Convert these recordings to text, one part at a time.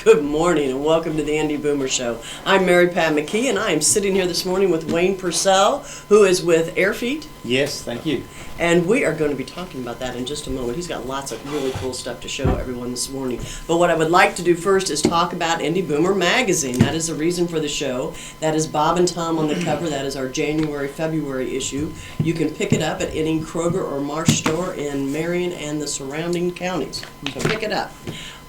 Good morning and welcome to the Indy Boomer Show. I'm Mary Pat McKee and I am sitting here this morning with Wayne Purcell, who is with Airfeet. Yes, thank you. And we are going to be talking about that in just a moment. He's got lots of really cool stuff to show everyone this morning. But what I would like to do first is talk about Indy Boomer Magazine. That is the reason for the show. That is Bob and Tom on the cover. That is our January-February issue. You can pick it up at any Kroger or Marsh store in Marion and the surrounding counties. So pick it up.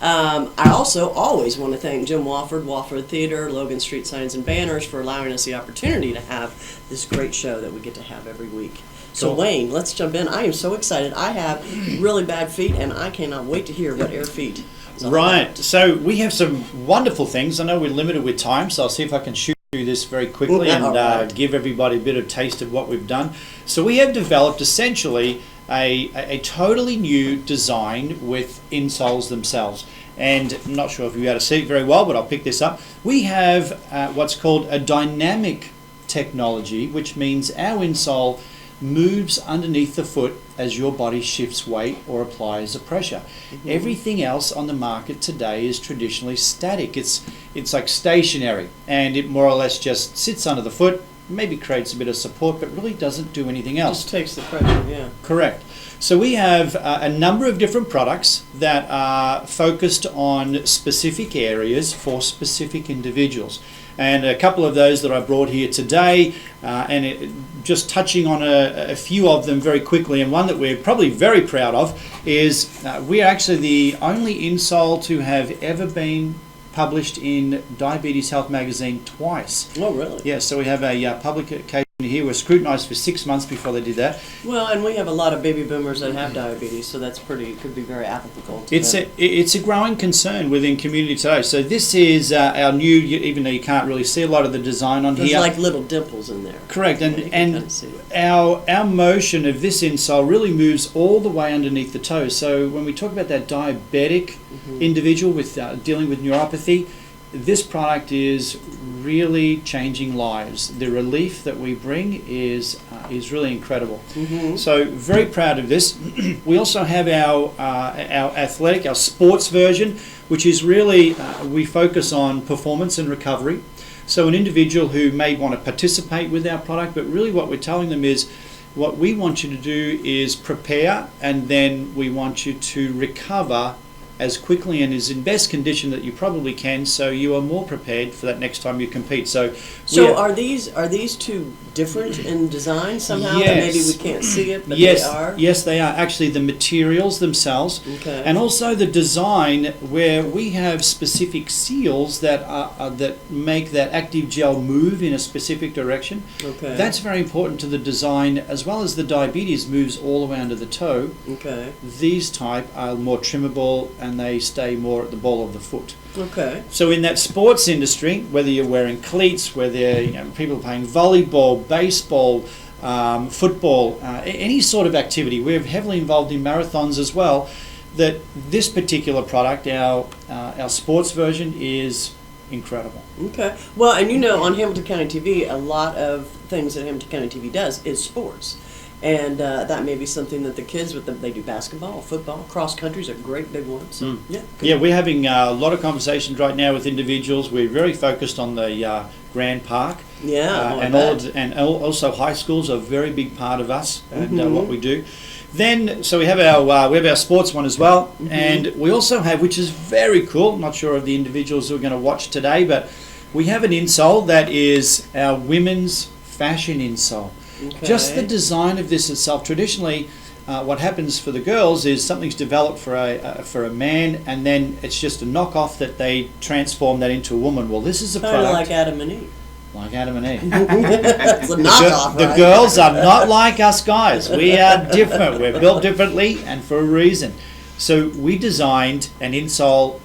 I also always want to thank Jim Wofford Theater, Logan Street Signs and Banners for allowing us the opportunity to have this great show that we get to have every week. So Wayne, let's jump in. I am so excited. I have really bad feet and I cannot wait to hear what Airfeet is all Right, about. so we have some wonderful things. I know we're limited with time, so I'll see if I can shoot through this very quickly and right. give everybody a bit of taste of what we've done. So we have developed essentially a totally new design with insoles themselves. And I'm not sure if you'll be able to see it very well, but I'll pick this up. We have what's called a dynamic technology, which means our insole moves underneath the foot as your body shifts weight or applies a pressure. Mm-hmm. Everything else on the market today is traditionally static. It's like stationary, and it more or less just sits under the foot, maybe creates a bit of support, but really doesn't do anything else. Just takes the pressure, yeah. Correct. So we have a number of different products that are focused on specific areas for specific individuals. And a couple of those that I brought here today, just touching on a few of them very quickly, and one that we're probably very proud of is we're actually the only insole to have ever been published in Diabetes Health Magazine twice. Oh, really? Yeah, so we have a publication here. We're scrutinized for 6 months before they did that. Well, and we have a lot of baby boomers that have diabetes, so that's could be very applicable to them. It's a growing concern within community today. So this is our new, even though you can't really see a lot of the design on There's here. There's like little dimples in there. Correct, Yeah, you can and kind of see it. our motion of this insole really moves all the way underneath the toe. So when we talk about that diabetic individual with dealing with neuropathy, this product is really changing lives. The relief that we bring is really incredible. Mm-hmm. So very proud of this. We also have our athletic, our sports version, which is really we focus on performance and recovery. So an individual who may want to participate with our product, but really what we're telling them is what we want you to do is prepare, and then we want you to recover as quickly and is in best condition that you probably can, so you are more prepared for that next time you compete. So are these two different in design somehow? Yes. That maybe we can't see it, but yes, they are? Yes, they are. Actually, the materials themselves, okay. And also the design, where we have specific seals that make that active gel move in a specific direction. Okay. That's very important to the design, as well as the diabetes moves all the way under the toe. Okay. These type are more trimmable, and they stay more at the ball of the foot. Okay. So in that sports industry, whether you're wearing cleats, whether people are playing volleyball, baseball, football, any sort of activity, we're heavily involved in marathons as well, that this particular product, our sports version, is incredible. Okay. Well, and you know, on Hamilton County TV, a lot of things that Hamilton County TV does is sports. And that may be something that the kids, they do basketball, football, cross country is a great big one. So, yeah, we're having a lot of conversations right now with individuals. We're very focused on the Grand Park. Yeah, and also high schools are a very big part of us and what we do. Then, so we have our sports one as well, and we also have, which is very cool. I'm not sure of the individuals who are going to watch today, but we have an insole that is our women's fashion insole. Okay. Just the design of this itself. Traditionally, what happens for the girls is something's developed for a man, and then it's just a knockoff that they transform that into a woman. Well, this is a product like Adam and Eve. Like Adam and Eve. It's a knockoff, The girls are not like us guys. We are different. We're built differently, and for a reason. So we designed an insole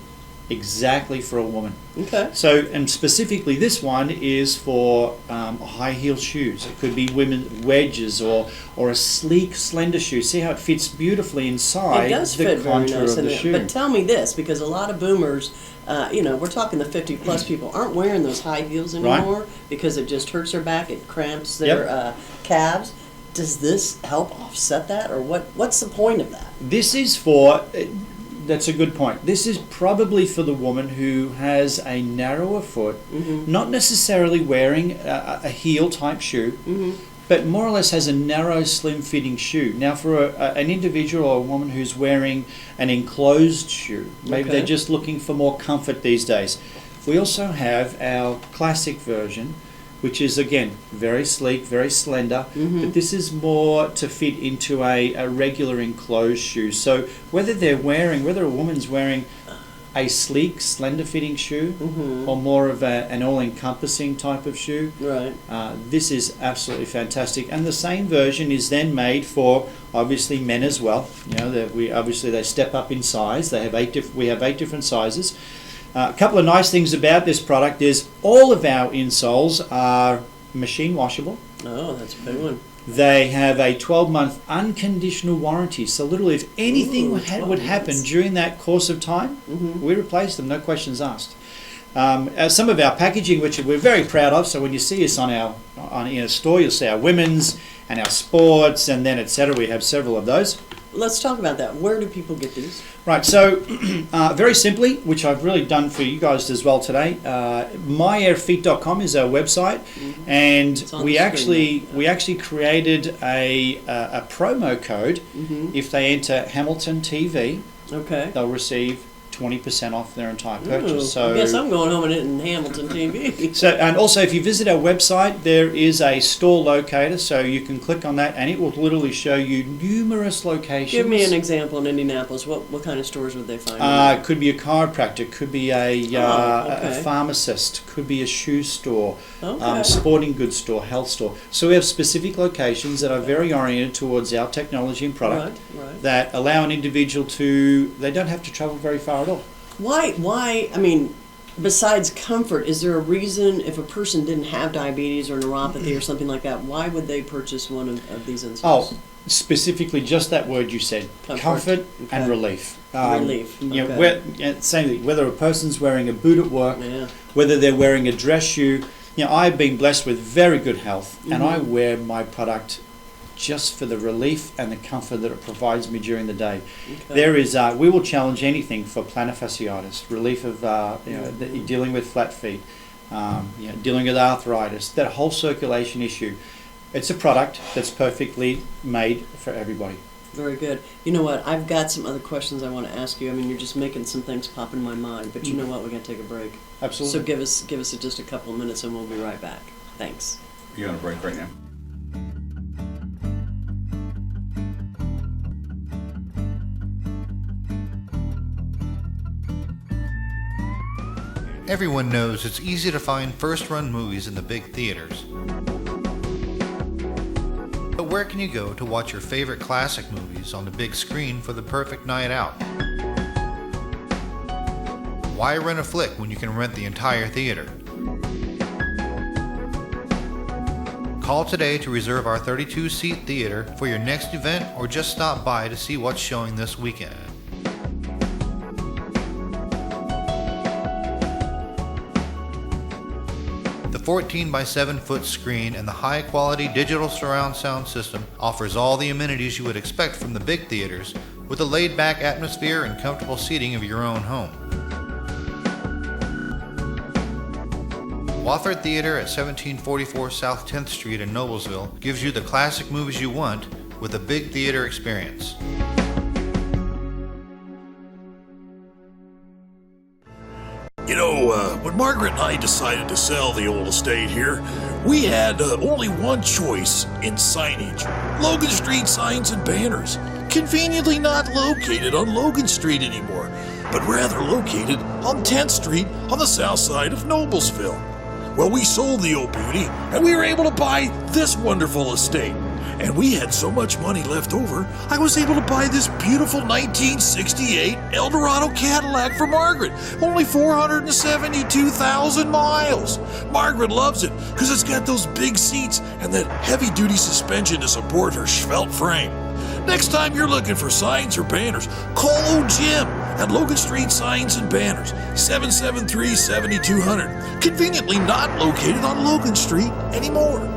exactly for a woman. Okay. So, and specifically this one is for high heel shoes. It could be women's wedges or a sleek, slender shoe. See how it fits beautifully inside the contour of the shoe. But tell me this, because a lot of boomers, we're talking the 50-plus people, aren't wearing those high heels anymore because it just hurts their back, it cramps their calves. Does this help offset that, or what's the point of that? This is for... that's a good point. This is probably for the woman who has a narrower foot, not necessarily wearing a heel type shoe, but more or less has a narrow, slim-fitting shoe. Now, for an individual or a woman who's wearing an enclosed shoe, maybe they're just looking for more comfort these days. We also have our classic version, which is, again, very sleek, very slender, but this is more to fit into a regular enclosed shoe. So whether a woman's wearing a sleek, slender-fitting shoe, or more of an all-encompassing type of shoe. Right. This is absolutely fantastic, and the same version is then made for obviously men as well. You know, they step up in size. We have 8 different sizes. A couple of nice things about this product is all of our insoles are machine washable. Oh, that's a big one. They have a 12-month unconditional warranty. So literally, if anything would happen during that course of time, we replace them, no questions asked. Some of our packaging, which we're very proud of, so when you see us in a store, you'll see our women's and our sports, and then etc. We have several of those. Let's talk about that. Where do people get these? Right, so very simply, which I've really done for you guys as well today, myairfeet.com is our website, and we actually created a promo code. If they enter Hamilton TV, they'll receive 20% off their entire purchase. So I guess I'm going home and hitting Hamilton TV. So, and also, if you visit our website, there is a store locator, so you can click on that, and it will literally show you numerous locations. Give me an example in Indianapolis. What kind of stores would they find? It could be a chiropractor, could be a pharmacist, could be a shoe store, sporting goods store, health store. So we have specific locations that are very oriented towards our technology and product that allow an individual they don't have to travel very far at all. Why, I mean, besides comfort, is there a reason if a person didn't have diabetes or neuropathy or something like that, why would they purchase one of these insoles? Specifically just that word you said, comfort and relief. Relief. You know, same, whether a person's wearing a boot at work, whether they're wearing a dress shoe. You know, I've been blessed with very good health, and I wear my product just for the relief and the comfort that it provides me during the day. There is, we will challenge anything for plantar fasciitis, relief of dealing with flat feet, dealing with arthritis, that whole circulation issue. It's a product that's perfectly made for everybody. Very good. You know what? I've got some other questions I want to ask you. I mean, you're just making some things pop in my mind. But you know what? We're going to take a break. Absolutely. So give us just a couple of minutes, and we'll be right back. Thanks. You're on a break right now. Everyone knows it's easy to find first-run movies in the big theaters. But where can you go to watch your favorite classic movies on the big screen for the perfect night out? Why rent a flick when you can rent the entire theater? Call today to reserve our 32-seat theater for your next event, or just stop by to see what's showing this weekend. The 14 by 7 foot screen and the high quality digital surround sound system offers all the amenities you would expect from the big theaters, with a laid back atmosphere and comfortable seating of your own home. Wofford Theater at 1744 South 10th Street in Noblesville gives you the classic movies you want with a big theater experience. You know, when Margaret and I decided to sell the old estate here, we had only one choice in signage. Logan Street Signs and Banners. Conveniently not located on Logan Street anymore, but rather located on 10th Street on the south side of Noblesville. Well, we sold the old beauty, and we were able to buy this wonderful estate. And we had so much money left over, I was able to buy this beautiful 1968 Eldorado Cadillac for Margaret. Only 472,000 miles. Margaret loves it because it's got those big seats and that heavy-duty suspension to support her svelte frame. Next time you're looking for signs or banners, call old Jim at Logan Street Signs and Banners, 773-7200. Conveniently not located on Logan Street anymore.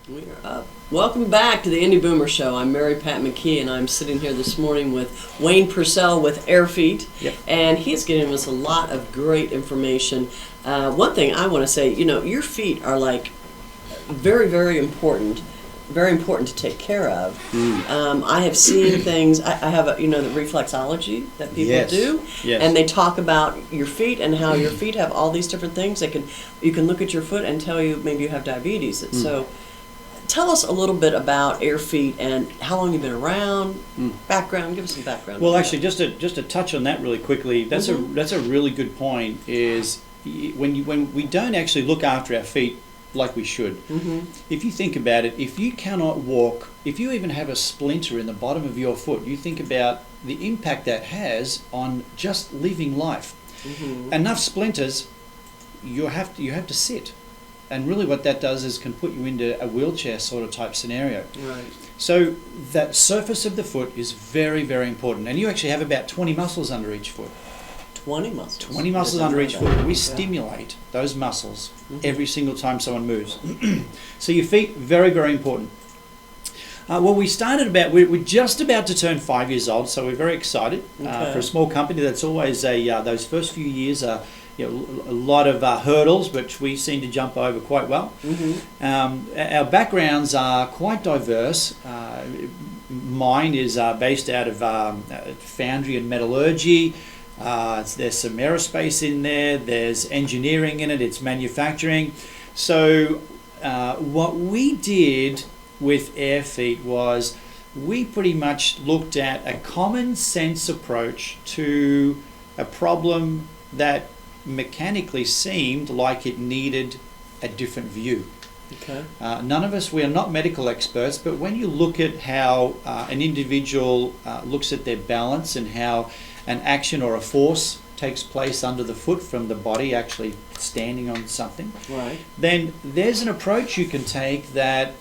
We are up. Welcome back to the Indy Boomer Show. I'm Mary Pat McKee, and I'm sitting here this morning with Wayne Purcell with Airfeet. Yep. And he's giving us a lot of great information. One thing I want to say, your feet are like very, very important to take care of. I have seen things. I have the reflexology that people do, and they talk about your feet and how your feet have all these different things. You can look at your foot and tell you maybe you have diabetes. So, tell us a little bit about Airfeet and how long you've been around. Background. Give us some background. Well, actually, just to touch on that really quickly. That's a really good point. Is when we don't actually look after our feet like we should. If you think about it, if you cannot walk, if you even have a splinter in the bottom of your foot, you think about the impact that has on just living life. Enough splinters, you have to sit, and really what that does is can put you into a wheelchair sort of type scenario. Right. So that surface of the foot is very, very important, and you actually have about 20 muscles under each foot. 20 muscles. 20 muscles under each foot. We stimulate those muscles every single time someone moves. So your feet, very, very important. Well, we started we're just about to turn 5 years old, so we're very excited. For a small company, that's always those first few years are a lot of hurdles, which we seem to jump over quite well. Our backgrounds are quite diverse. Mine is based out of foundry and metallurgy. There's some aerospace in there, there's engineering in it, it's manufacturing. So what we did with Airfeet was we pretty much looked at a common sense approach to a problem that mechanically seemed like it needed a different view. None of us, we are not medical experts, but when you look at how an individual looks at their balance and how an action or a force takes place under the foot from the body actually standing on something, then there's an approach you can take that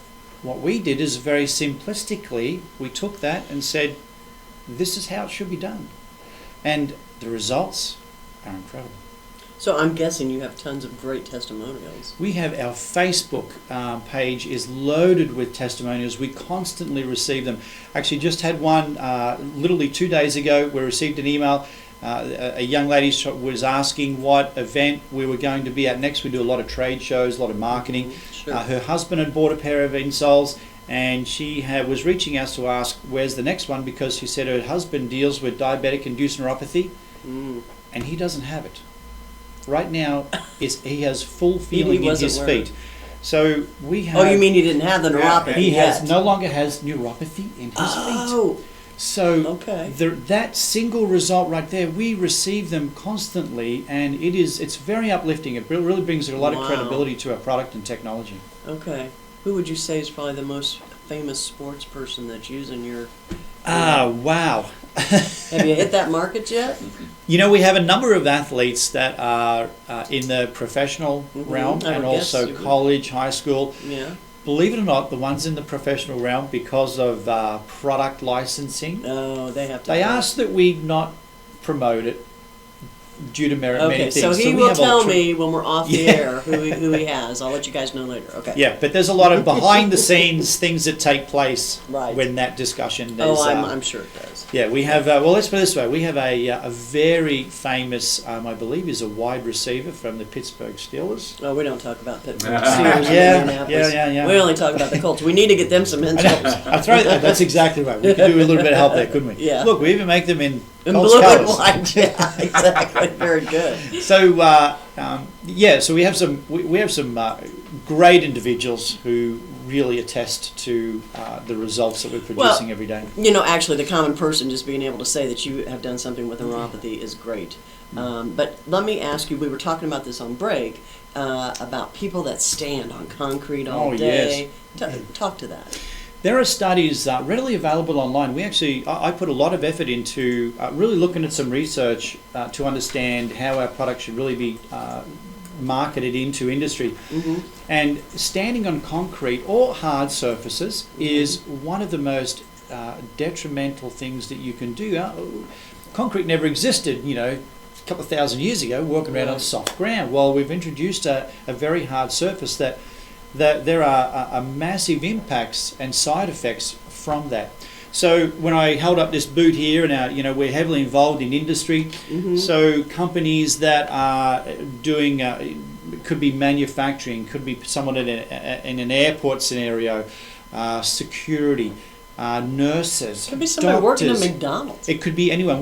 what we did is very simplistically, we took that and said, this is how it should be done. And the results are incredible. So I'm guessing you have tons of great testimonials. We have our Facebook page is loaded with testimonials. We constantly receive them. Actually, just had one literally 2 days ago. We received an email. A young lady was asking what event we were going to be at next. We do a lot of trade shows, a lot of marketing. Her husband had bought a pair of insoles, and she was reaching us to ask where's the next one, because she said her husband deals with diabetic-induced neuropathy, and he doesn't have it. Right now, he has full feeling in his feet. So we have. Oh, you mean he didn't have the neuropathy? He no longer has neuropathy in his feet. So that single result right there, we receive them constantly, and it's very uplifting. It really brings a lot of credibility to our product and technology. Who would you say is probably the most famous sports person that's using your? Wow. Have you hit that market yet? We have a number of athletes that are in the professional realm and also college, high school. Believe it or not, the ones in the professional realm, because of product licensing, they ask that we not promote it due to many things. So he will tell me when we're off the air who he has. I'll let you guys know later. Yeah, but there's a lot of behind the scenes things that take place when that discussion is. I'm sure it does. Yeah, we have. Let's put it this way: we have a very famous, I believe, is a wide receiver from the Pittsburgh Steelers. Oh, we don't talk about Pittsburgh Steelers. Yeah. We only talk about the Colts. We need to get them some insoles. That's exactly right. We could do a little bit of help there, couldn't we? Yeah. Look, we even make them in Colts blue and white. Yeah, exactly. Very good. So so we have some great individuals who really attest to the results that we're producing every day. Actually, the common person just being able to say that you have done something with neuropathy is great. But let me ask you, we were talking about this on break, about people that stand on concrete all day. Talk to that. There are studies readily available online. I put a lot of effort into really looking at some research to understand how our product should really be marketed into industry. And standing on concrete or hard surfaces is one of the most detrimental things that you can do. Concrete never existed, a couple of thousand years ago, walking around on soft ground. Well, we've introduced a very hard surface that that there are massive impacts and side effects from that. So when I held up this boot here, and we're heavily involved in industry, so companies that are doing, could be manufacturing, could be someone in an airport scenario, security, nurses, Could be somebody doctors. working at McDonald's. It could be anyone.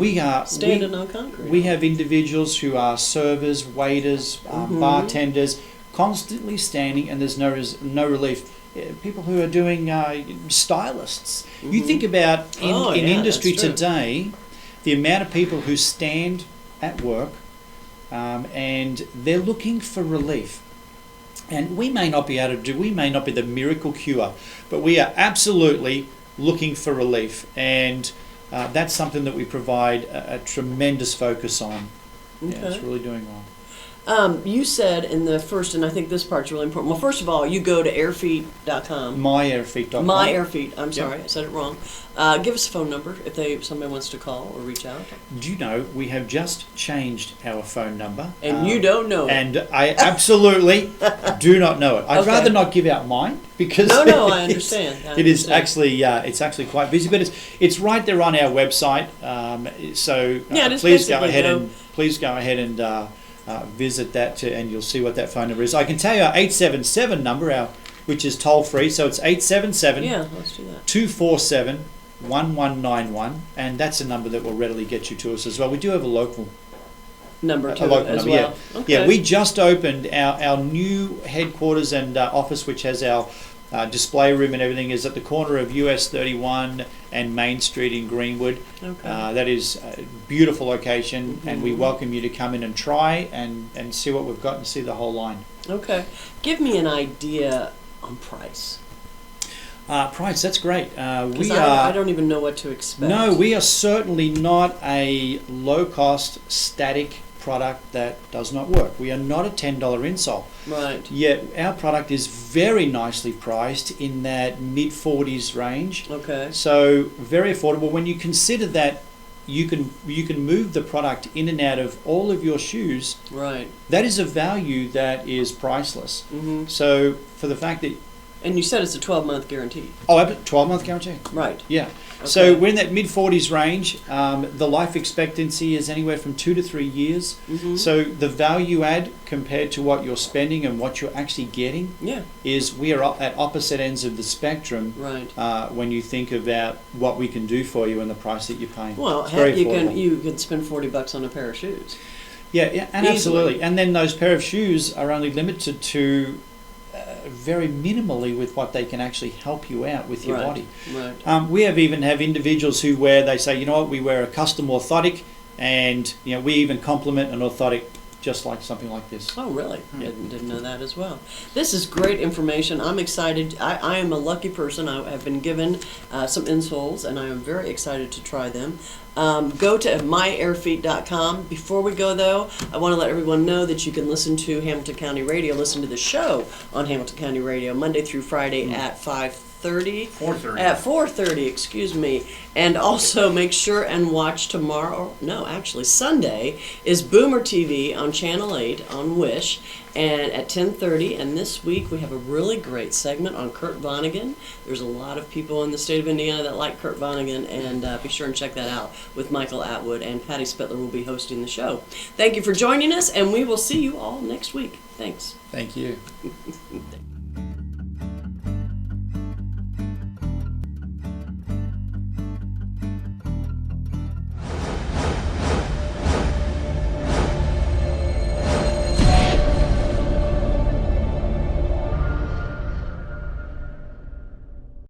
Standing on concrete. We have individuals who are servers, waiters, bartenders, constantly standing, and there's no relief. People who are doing stylists. You think about in industry today, the amount of people who stand at work and they're looking for relief. And we may not be the miracle cure, but we are absolutely looking for relief. And that's something that we provide a tremendous focus on. Okay. Yeah, it's really doing well. You said in the first, and I think this part's really important. Well, first of all, you go to airfeet.com. MyAirfeet.com. MyAirfeet. I'm sorry, I said it wrong. Give us a phone number if somebody wants to call or reach out. Do you know we have just changed our phone number? And you don't know it. And I absolutely do not know it. I'd Okay. rather not give out mine because No, I understand. It is actually it's actually quite busy, but it's right there on our website. So it's please go basically ahead and visit that and you'll see what that phone number is. I can tell you our 877 number, which is toll free. So it's 877 Yeah, let's do that. 247 1191, and that's a number that will readily get you to us as well. We do have a local Number two local as number, well. yeah. Okay. Yeah, we just opened our new headquarters and office, which has our display room and everything, is at the corner of US 31 and Main Street in Greenwood. Okay. That is a beautiful location, and we welcome you to come in and try and see what we've got and see the whole line. Okay. Give me an idea on price. Price, that's great. Because I don't even know what to expect. No, we are certainly not a low-cost, static product that does not work. We are not a $10 insole. Right. Yet our product is very nicely priced in that mid-40s range. Okay. So very affordable. When you consider that you can move the product in and out of all of your shoes, Right. that is a value that is priceless. Mm-hmm. So for the fact that... And you said it's a 12-month guarantee. Oh, 12-month guarantee? Right. Yeah. Okay. So we're in that mid-40s range. The life expectancy is anywhere from 2 to 3 years. Mm-hmm. So the value add compared to what you're spending and what you're actually getting Yeah. is we are at opposite ends of the spectrum. Right. When you think about what we can do for you and the price that you're paying. Well, It's very you affordable. can spend $40 on a pair of shoes. Yeah, and Easily. absolutely. And then those pair of shoes are only limited to very minimally with what they can actually help you out with your Right. body. Right. We even have individuals who they say, you know what, we wear a custom orthotic, and we even complement an orthotic just like something like this. Oh, really? Yeah. Didn't know that as well. This is great information. I'm excited. I am a lucky person. I have been given some insoles, and I am very excited to try them. Go to myairfeet.com. Before we go, though, I want to let everyone know that you can listen to Hamilton County Radio, listen to the show on Hamilton County Radio Monday through Friday at 4:30, excuse me. And also make sure and watch Sunday is Boomer TV on Channel 8 on Wish, and at 10:30. And this week we have a really great segment on Kurt Vonnegut. There's a lot of people in the state of Indiana that like Kurt Vonnegut, and be sure and check that out with Michael Atwood, and Patty Spittler will be hosting the show. Thank you for joining us, and we will see you all next week. Thanks. Thank you.